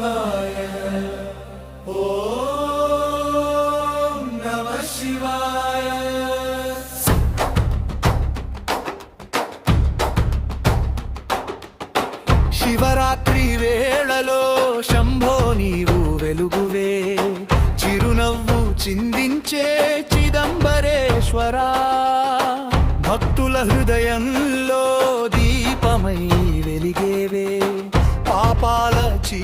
శివాయ ఓం నమః శివాయ. శివరాత్రి వేళలో శంభో నీవు వెలుగువే, చిరునవ్వు చిందించే చిదంబరేశ్వరా, భక్తుల హృదయంలో దీపమై వెలిగేవే, పాపాల చీ